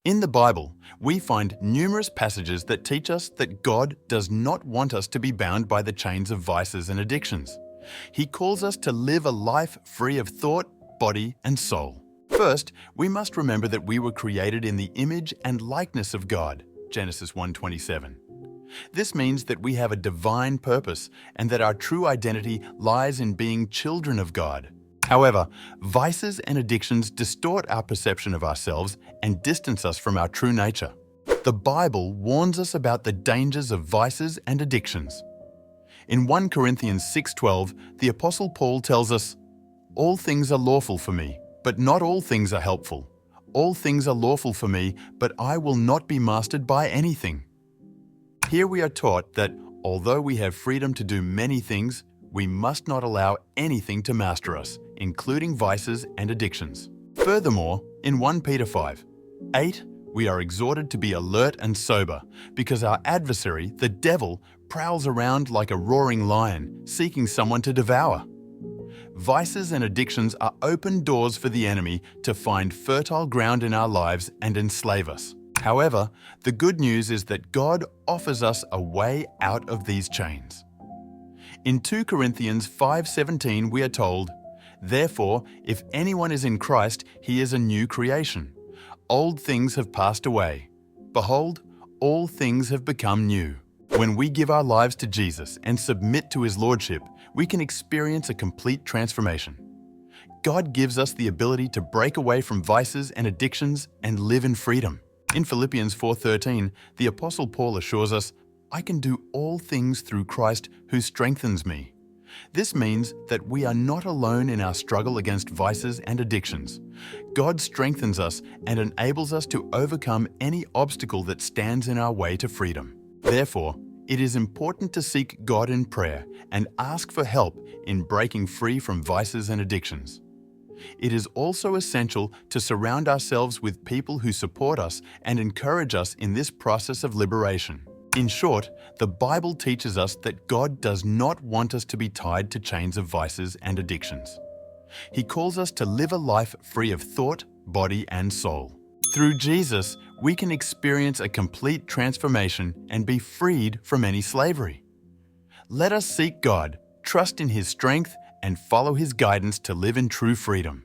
In the Bible, we find numerous passages that teach us that God does not want us to be bound by the chains of vices and addictions. He calls us to live a life free of thought, body, and soul. First, we must remember that we were created in the image and likeness of God, Genesis 1:27. This means that we have a divine purpose and that our true identity lies in being children of God. However, vices and addictions distort our perception of ourselves and distance us from our true nature. The Bible warns us about the dangers of vices and addictions. In 1 Corinthians 6:12, the Apostle Paul tells us, "All things are lawful for me, but not all things are helpful. All things are lawful for me, but I will not be mastered by anything." Here we are taught that although we have freedom to do many things, we must not allow anything to master us, including vices and addictions. Furthermore, in 1 Peter 5:8, we are exhorted to be alert and sober, because our adversary, the devil, prowls around like a roaring lion, seeking someone to devour. Vices and addictions are open doors for the enemy to find fertile ground in our lives and enslave us. However, the good news is that God offers us a way out of these chains. In 2 Corinthians 5:17, we are told, "Therefore, if anyone is in Christ, he is a new creation. Old things have passed away. Behold, all things have become new." When we give our lives to Jesus and submit to His Lordship, we can experience a complete transformation. God gives us the ability to break away from vices and addictions and live in freedom. In Philippians 4:13, the Apostle Paul assures us, "I can do all things through Christ who strengthens me." This means that we are not alone in our struggle against vices and addictions. God strengthens us and enables us to overcome any obstacle that stands in our way to freedom. Therefore, it is important to seek God in prayer and ask for help in breaking free from vices and addictions. It is also essential to surround ourselves with people who support us and encourage us in this process of liberation. In short, the Bible teaches us that God does not want us to be tied to chains of vices and addictions. He calls us to live a life free of thought, body, and soul. Through Jesus, we can experience a complete transformation and be freed from any slavery. Let us seek God, trust in His strength, and follow His guidance to live in true freedom.